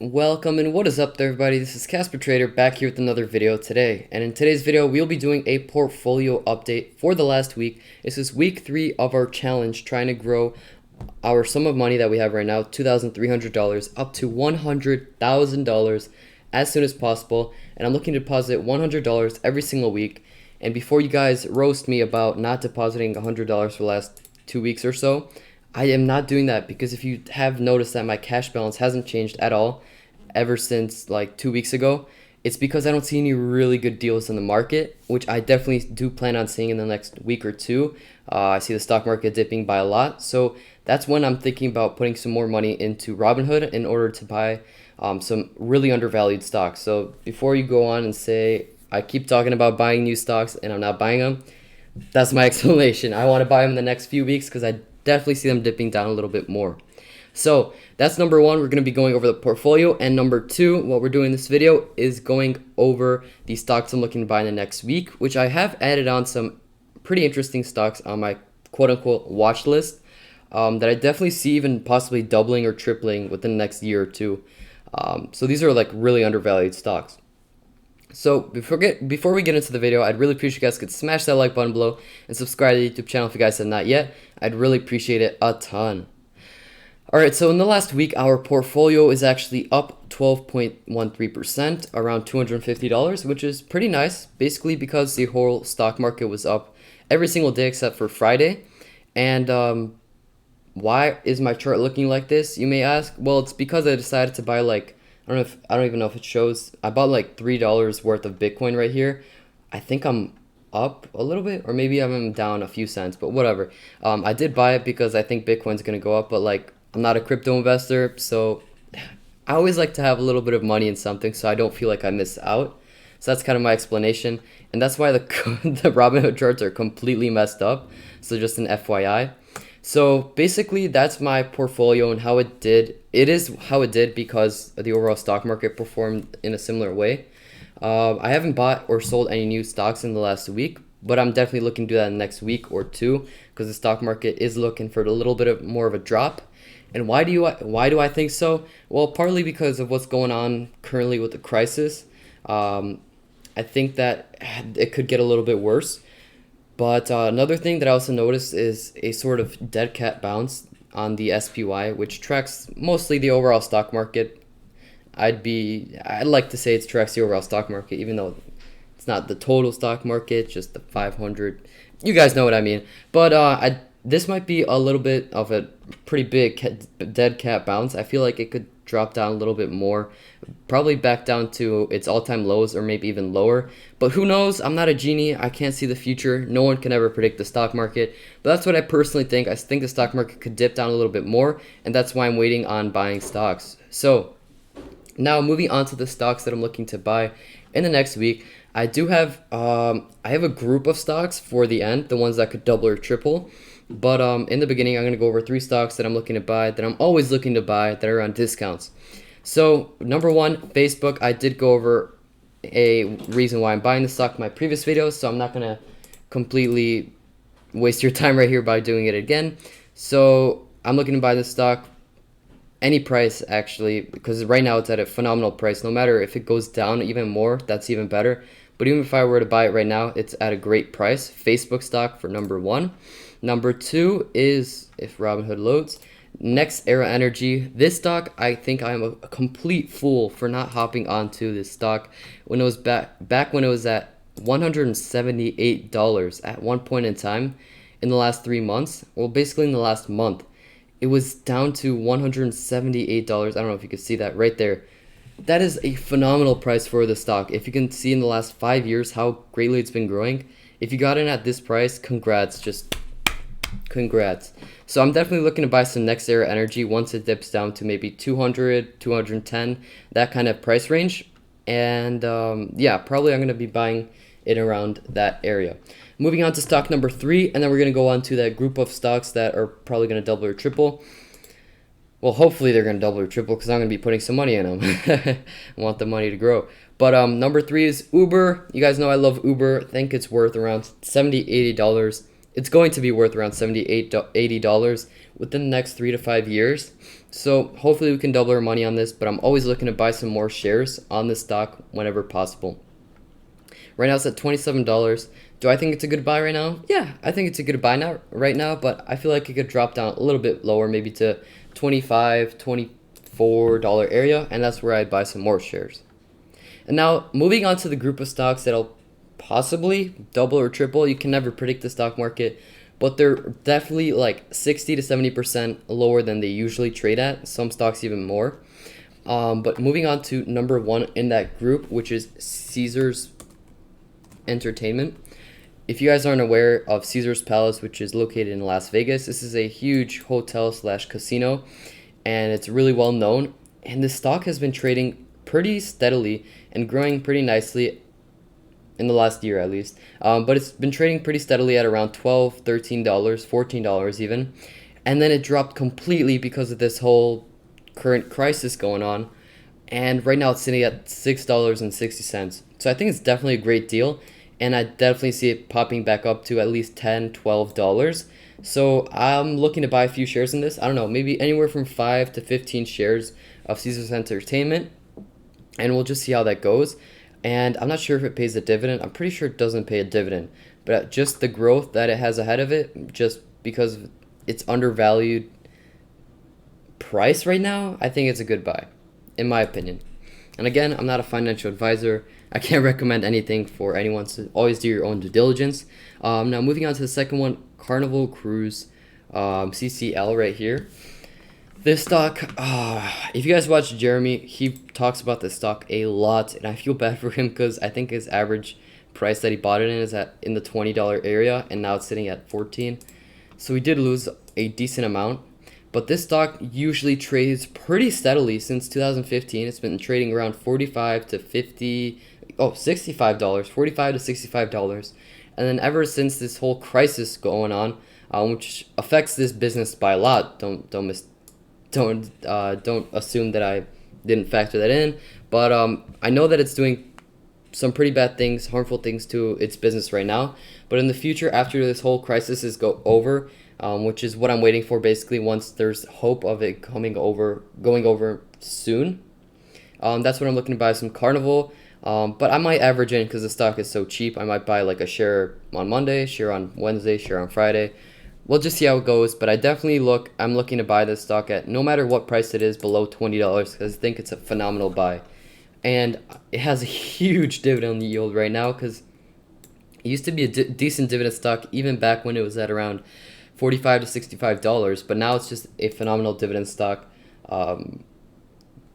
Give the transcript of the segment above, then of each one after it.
Welcome and what is up there, everybody? This is Casper Trader back here with another video today. And in today's video, we'll be doing a portfolio update for the last week. This is week 3 of our challenge, trying to grow our sum of money that we have right now, $2,300, up to $100,000 as soon as possible. And I'm looking to deposit $100 every single week. And before you guys roast me about not depositing $100 for the last 2 weeks or so, I am not doing that because if you have noticed that my cash balance hasn't changed at all ever since like 2 weeks ago, it's because I don't see any really good deals in the market, which I definitely do plan on seeing in the next week or two. I see the stock market dipping by a lot, so that's when I'm thinking about putting some more money into Robinhood in order to buy some really undervalued stocks. So before you go on and say I keep talking about buying new stocks and I'm not buying them, that's my explanation. I want to buy them in the next few weeks because I definitely see them dipping down a little bit more. So that's number one. We're going to be going over the portfolio. And number two, what we're doing in this video is going over the stocks I'm looking to buy in the next week, which I have added on some pretty interesting stocks on my quote-unquote watch list that I definitely see even possibly doubling or tripling within the next year or two. So these are like really undervalued stocks. So before we get into the video, I'd really appreciate you guys could smash that like button below and subscribe to the YouTube channel if you guys have not yet. I'd really appreciate it a ton. Alright, so in the last week, our portfolio is actually up 12.13%, around $250, which is pretty nice, basically because the whole stock market was up every single day except for Friday. And why is my chart looking like this, you may ask? Well, it's because I decided to buy like, I don't even know if it shows. I bought like $3 worth of Bitcoin right here. I think I'm up a little bit, or maybe I'm down a few cents, but whatever. I did buy it because I think Bitcoin's gonna go up, but like I'm not a crypto investor, so I always like to have a little bit of money in something so I don't feel like I miss out. So that's kind of my explanation, and that's why the the Robinhood charts are completely messed up. So just an FYI. So basically that's my portfolio and how it did. It is how it did because the overall stock market performed in a similar way. I haven't bought or sold any new stocks in the last week, but I'm definitely looking to do that in the next week or two because the stock market is looking for a little bit of more of a drop. And why do I think so? Well, partly because of what's going on currently with the crisis. I think that it could get a little bit worse. But another thing that I also noticed is a sort of dead cat bounce on the SPY, which tracks mostly the overall stock market. I'd like to say it tracks the overall stock market, even though it's not the total stock market, just the 500. You guys know what I mean. But this might be a little bit of a pretty big dead cat bounce. I feel like it could drop down a little bit more, probably back down to its all-time lows or maybe even lower. But who knows? I'm not a genie. I can't see the future. No one can ever predict the stock market. But that's what I personally think. I think the stock market could dip down a little bit more, and that's why I'm waiting on buying stocks. So now moving on to the stocks that I'm looking to buy in the next week. I do have I have a group of stocks for the end, the ones that could double or triple. But in the beginning, I'm going to go over 3 stocks that I'm looking to buy, that I'm always looking to buy, that are on discounts. So number 1, Facebook. I did go over a reason why I'm buying the stock in my previous videos, so I'm not going to completely waste your time right here by doing it again. So I'm looking to buy this stock any price, actually, because right now it's at a phenomenal price. No matter if it goes down even more, that's even better. But even if I were to buy it right now, it's at a great price. Facebook stock for number 1. Number 2 is, if Robinhood loads, Next Era Energy. This stock, I think I'm a complete fool for not hopping onto this stock when it was back when it was at $178 at one point in time in the last 3 months. Well, basically in the last month, it was down to $178. I don't know if you can see that right there. That is a phenomenal price for the stock. If you can see in the last 5 years how greatly it's been growing, if you got in at this price, congrats, just congrats. So I'm definitely looking to buy some Next Era Energy once it dips down to maybe 200, 210, that kind of price range. And yeah, probably I'm going to be buying it around that area. Moving on to stock number 3, and then we're going to go on to that group of stocks that are probably going to double or triple. Well, hopefully they're going to double or triple because I'm going to be putting some money in them. I want the money to grow. But number 3 is Uber. You guys know I love Uber. I think it's worth around $70, $80 it's going to be worth around $80 within the next 3 to 5 years. So hopefully we can double our money on this, but I'm always looking to buy some more shares on this stock whenever possible. Right now it's at $27. Do I think it's a good buy right now? Yeah, I think it's a good buy right now, but I feel like it could drop down a little bit lower, maybe to $25, $24 area, and that's where I'd buy some more shares. And now moving on to the group of stocks that'll possibly double or triple. You can never predict the stock market, but they're definitely like 60 to 70% lower than they usually trade at. Some stocks even more. But moving on to number one in that group, which is Caesars Entertainment. If you guys aren't aware of Caesar's Palace, which is located in Las Vegas, this is a huge hotel slash casino, and it's really well known. And this stock has been trading pretty steadily and growing pretty nicely in the last year at least. But it's been trading pretty steadily at around $12, $13, $14 even. And then it dropped completely because of this whole current crisis going on. And right now it's sitting at $6.60. So I think it's definitely a great deal. And I definitely see it popping back up to at least $10, $12. So I'm looking to buy a few shares in this. I don't know, maybe anywhere from 5 to 15 shares of Caesars Entertainment. And we'll just see how that goes. And I'm not sure if it pays a dividend. I'm pretty sure it doesn't pay a dividend. But just the growth that it has ahead of it, just because of its undervalued price right now, I think it's a good buy, in my opinion. And again, I'm not a financial advisor. I can't recommend anything for anyone, so always do your own due diligence. Now moving on to the second one, Carnival Cruise, CCL right here. This stock, if you guys watch Jeremy, he talks about this stock a lot, and I feel bad for him because I think his average price that he bought it in is in the $20 area, and now it's sitting at $14. So he did lose a decent amount, but this stock usually trades pretty steadily since 2015. It's been trading around $45 to $65, $45 to $65, and then ever since this whole crisis going on, which affects this business by a lot. Don't assume that I didn't factor that in, but I know that it's doing some pretty bad things, harmful things to its business right now. But in the future, after this whole crisis is over, which is what I'm waiting for, basically once there's hope of it going over soon, that's when I'm looking to buy some Carnival. But I might average in because the stock is so cheap. I might buy like a share on Monday, share on Wednesday, share on Friday. We'll just see how it goes, but I'm looking to buy this stock at no matter what price it is below $20 because I think it's a phenomenal buy. And it has a huge dividend yield right now because it used to be a decent dividend stock even back when it was at around $45 to $65, but now it's just a phenomenal dividend stock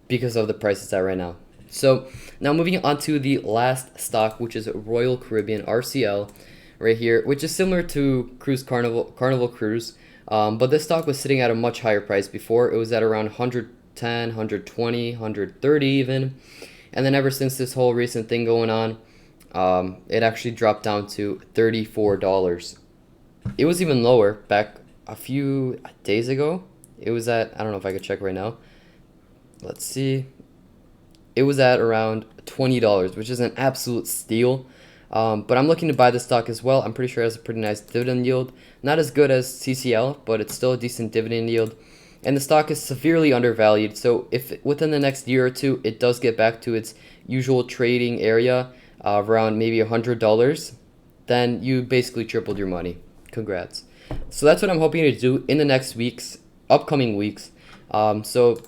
because of the price it's at right now. So now moving on to the last stock, which is Royal Caribbean, RCL. Right here, which is similar to Carnival Cruise, but this stock was sitting at a much higher price before. It was at around 110, 120, 130 even, and then ever since this whole recent thing going on, it actually dropped down to $34. It was even lower back a few days ago. It was at, I don't know if I could check right now. Let's see. It was at around $20, which is an absolute steal. But I'm looking to buy this stock as well. I'm pretty sure it has a pretty nice dividend yield. Not as good as CCL, but it's still a decent dividend yield. And the stock is severely undervalued. So if within the next year or two, it does get back to its usual trading area of around maybe $100, then you basically tripled your money. Congrats. So that's what I'm hoping to do in the upcoming weeks. So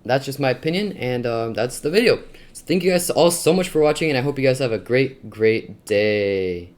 that's just my opinion, and that's the video. So thank you guys all so much for watching, and I hope you guys have a great day.